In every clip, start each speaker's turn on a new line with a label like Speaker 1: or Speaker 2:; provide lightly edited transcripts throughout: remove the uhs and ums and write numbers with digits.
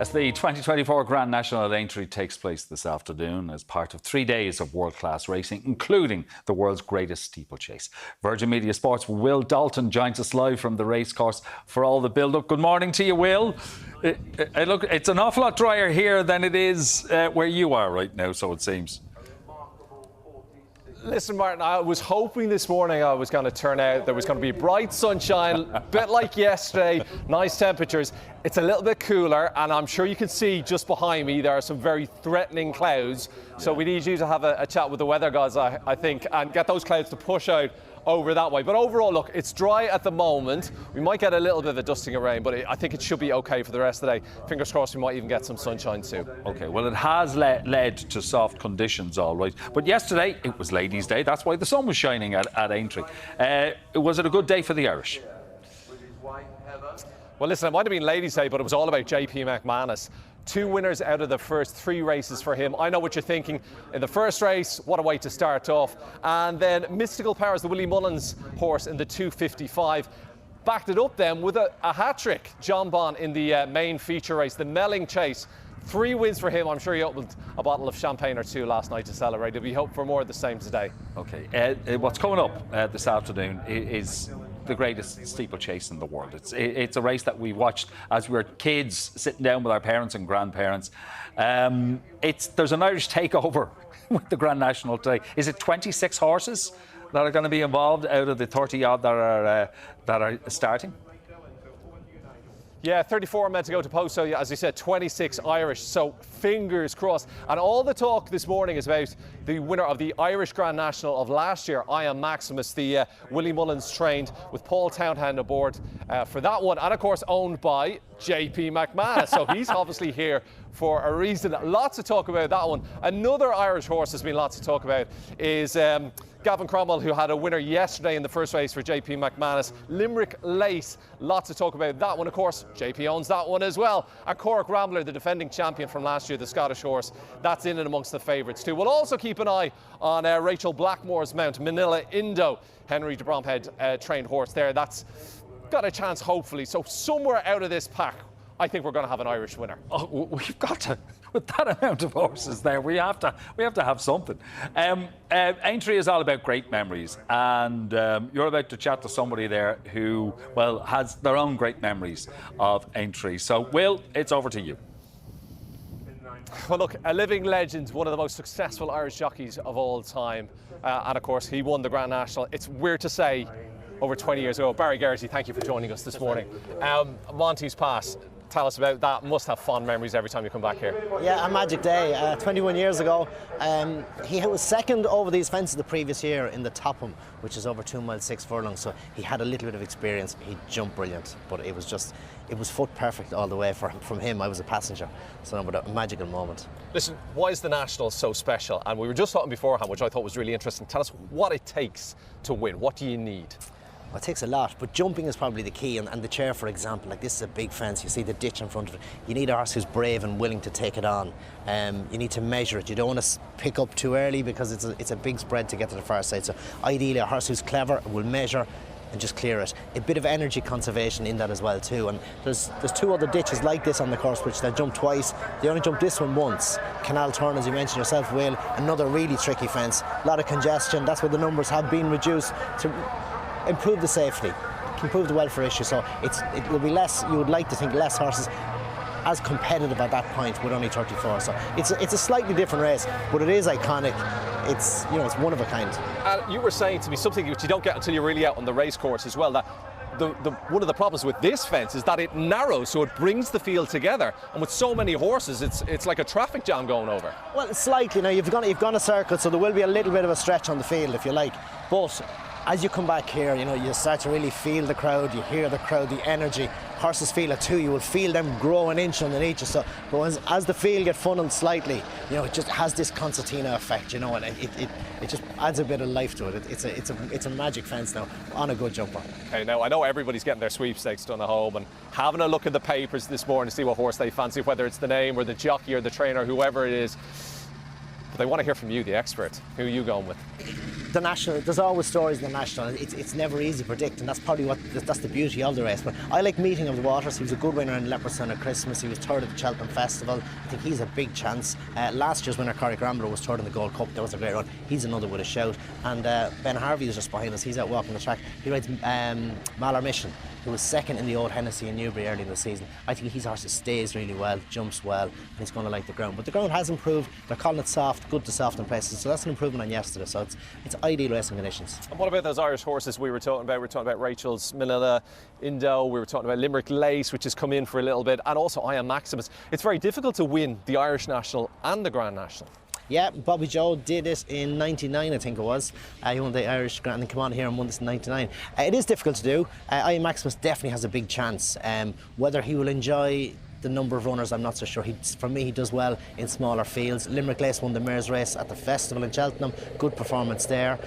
Speaker 1: As the 2024 Grand National at Aintree takes place this afternoon as part of 3 days of world-class racing, including the world's greatest steeplechase. Virgin Media Sports' Will Dalton joins us live from the racecourse for all the build-up. Good morning to you, Will. Look, it's an awful lot drier here than it is where you are right now, so it seems.
Speaker 2: Listen, Martin, I was hoping this morning I was going to turn out, there was going to be bright sunshine, a bit like yesterday, nice temperatures. It's a little bit cooler, and I'm sure you can see just behind me there are some very threatening clouds. So we need you to have a chat with the weather guys, I think, and get those clouds to push out over that way. But overall, look, it's dry at the moment. We might get a little bit of a dusting of rain, but I think it should be okay for the rest of the day. Fingers crossed we might even get some sunshine too.
Speaker 1: Okay, well, it has led to soft conditions, all right. But yesterday, it was Ladies' Day. That's why the sun was shining at Aintree. Was it a good day for the Irish?
Speaker 2: Well, listen, it might have been Ladies' Day, but it was all about JP McManus. 2 winners out of the first 3 races for him. I know what you're thinking. In the first race, what a way to start off. And then Mystical Powers, the Willie Mullins horse in the 2:55. Backed it up then with a hat-trick. John Bon in the main feature race, the Melling Chase. 3 wins for him. I'm sure he opened a bottle of champagne or 2 last night to celebrate. We hope for more of the same today.
Speaker 1: Okay, what's coming up this afternoon is the greatest steeplechase in the world. It's a race that we watched as we were kids, sitting down with our parents and grandparents. There's an Irish takeover with the Grand National today. Is it 26 horses that are going to be involved out of the 30 odd that are starting?
Speaker 2: Yeah, 34 are meant to go to post, so yeah, as you said, 26 Irish, so fingers crossed. And all the talk this morning is about the winner of the Irish Grand National of last year, I Am Maximus, the Willie Mullins trained with Paul Townend aboard for that one, and of course owned by JP McManus, so he's obviously here for a reason. Lots to talk about that one. Another Irish horse there's been lots to talk about is Gavin Cromwell, who had a winner yesterday in the first race for JP McManus. Limerick Lace, lots to talk about that one. Of course, JP owns that one as well. And Cork Rambler, the defending champion from last year, the Scottish horse, that's in and amongst the favourites too. We'll also keep an eye on Rachel Blackmore's mount, Manila Indo, Henry de Bromhead trained horse there. That's got a chance, hopefully. So somewhere out of this pack, I think we're going to have an Irish winner.
Speaker 1: Oh, we've got to. With that amount of horses there, we have to have something. Aintree is all about great memories, and you're about to chat to somebody there who, well, has their own great memories of Aintree. So, Will, it's over to you.
Speaker 2: Well, look, a living legend, one of the most successful Irish jockeys of all time, and of course, he won the Grand National. It's weird to say, over 20 years ago. Barry Geraghty, thank you for joining us this morning. Monty's pass. Tell us about that. Must have fond memories every time you come back here.
Speaker 3: Yeah, a magic day. 21 years ago, he was second over these fences the previous year in the Topham, which is over 2 miles 6 furlongs. So he had a little bit of experience. He jumped brilliant, but it was foot perfect all the way from him. I was a passenger, so but a magical moment.
Speaker 2: Listen, why is the National so special? And we were just talking beforehand, which I thought was really interesting. Tell us what it takes to win. What do you need?
Speaker 3: Well, it takes a lot, but jumping is probably the key. And the chair, for example, like this is a big fence. You see the ditch in front of it. You need a horse who's brave and willing to take it on. You need to measure it. You don't want to pick up too early because it's a big spread to get to the far side. So ideally, a horse who's clever will measure and just clear it. A bit of energy conservation in that as well too. And there's 2 other ditches like this on the course which they jump twice. They only jumped this one once. Canal Turn, as you mentioned yourself, Will, another really tricky fence. A lot of congestion. That's where the numbers have been reduced to improve the safety, improve the welfare issue. So it will be less, you would like to think, less horses as competitive at that point with only 34. So it's a slightly different race, but it is iconic. It's one of a kind.
Speaker 2: You were saying to me something which you don't get until you're really out on the race course as well, that one of the problems with this fence is that it narrows, so it brings the field together. And with so many horses, it's like a traffic jam going over.
Speaker 3: Well, slightly. Now you've gone a circle, so there will be a little bit of a stretch on the field, if you like. But as you come back here, you start to really feel the crowd, you hear the crowd, the energy. Horses feel it too. You will feel them grow an inch underneath you. So, but as the field gets funneled slightly, it just has this concertina effect, and it just adds a bit of life to it. It's a magic fence now on a good jumper.
Speaker 2: Okay, now I know everybody's getting their sweepstakes done at home and having a look at the papers this morning to see what horse they fancy, whether it's the name or the jockey or the trainer, whoever it is. But they want to hear from you, the expert. Who are you going with?
Speaker 3: the national, there's always stories in the national. It's never easy to predict, and that's probably that's the beauty of the race. But I like Meeting of the Waters. He was a good winner in Leopardstown at Christmas. He was third at the Cheltenham Festival. I think he's a big chance. Last year's winner, Corey Gramble, was third in the Gold Cup. That was a great run. He's another with a shout. And Ben Harvey is just behind us. He's out walking the track. He rides Malar Mission, who was second in the Old Hennessy in Newbury early in the season. I think his horse stays really well, jumps well, and he's going to like the ground. But the ground has improved. They're calling it soft, good to soft in places. So that's an improvement on yesterday. So it's ideal racing conditions.
Speaker 2: And what about those Irish horses we were talking about? We were talking about Rachel's Manila, Indo. We were talking about Limerick Lace, which has come in for a little bit, and also I Am Maximus. It's very difficult to win the Irish National and the Grand National.
Speaker 3: Yeah, Bobby Joe did it in '99, I think it was. He won the Irish Grand and came on here and won this in '99. It is difficult to do. I Am Maximus definitely has a big chance. Whether he will enjoy the number of runners, I'm not so sure. For me, he does well in smaller fields. Limerick Lace won the mare's race at the festival in Cheltenham. Good performance there.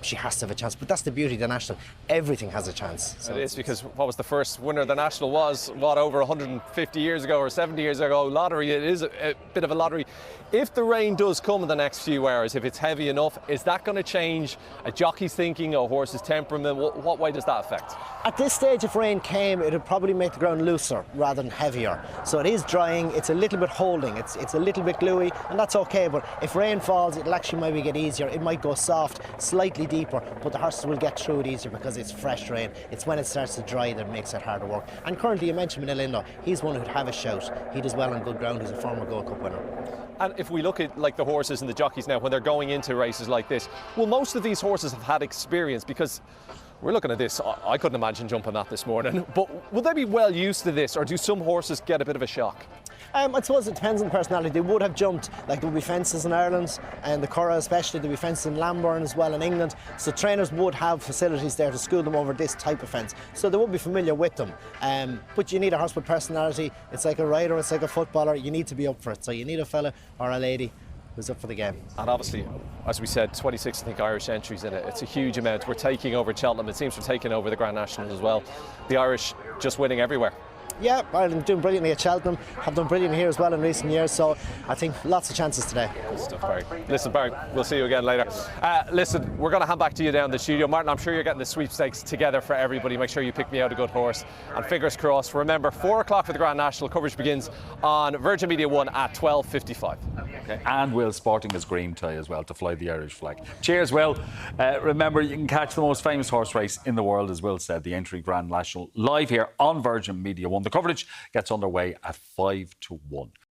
Speaker 3: She has to have a chance, but that's the beauty of the National. Everything has a chance.
Speaker 2: So it is, because what was the first winner of the National was, over 150 years ago or 70 years ago? Lottery, it is a bit of a lottery. If the rain does come in the next few hours, if it's heavy enough, is that going to change a jockey's thinking, a horse's temperament? What way does that affect?
Speaker 3: At this stage, if rain came, it would probably make the ground looser rather than heavier. So it is drying, it's a little bit holding, it's a little bit gluey, and that's okay. But if rain falls, it'll actually maybe get easier. It might go soft, slightly deeper, but the horses will get through it easier because it's fresh rain. It's when it starts to dry that makes it harder work. And currently, you mentioned Manila Indo, he's one who'd have a shout. He does well on good ground, he's a former Gold Cup winner.
Speaker 2: And if we look at like the horses and the jockeys now, when they're going into races like this, well, most of these horses have had experience, because we're looking at this, I couldn't imagine jumping that this morning, but will they be well used to this, or do some horses get a bit of a shock?
Speaker 3: I suppose it depends on the personality. They would have jumped, like there will be fences in Ireland, and the Curragh especially, there will be fences in Lambourne as well in England, so trainers would have facilities there to school them over this type of fence, so they would be familiar with them. But you need a horse with personality. It's like a rider, it's like a footballer, you need to be up for it, so you need a fella or a lady who's up for the game.
Speaker 2: And obviously, as we said, 26, I think, Irish entries in it. It's a huge amount. We're taking over Cheltenham. It seems we're taking over the Grand National as well. The Irish just winning everywhere.
Speaker 3: Yeah, Ireland doing brilliantly at Cheltenham, have done brilliantly here as well in recent years, so I think lots of chances today.
Speaker 2: Good stuff, Barry. Listen, Barry, we'll see you again later. Listen, we're going to hand back to you down in the studio. Martin, I'm sure you're getting the sweepstakes together for everybody. Make sure you pick me out a good horse, and fingers crossed. Remember, 4 o'clock for the Grand National. Coverage begins on Virgin Media 1 at 12:55.
Speaker 1: Okay. And Will sporting his green tie as well to fly the Irish flag. Cheers, Will. Remember, you can catch the most famous horse race in the world, as Will said, the Aintree Grand National, live here on Virgin Media 1. The coverage gets underway at 5 to 1.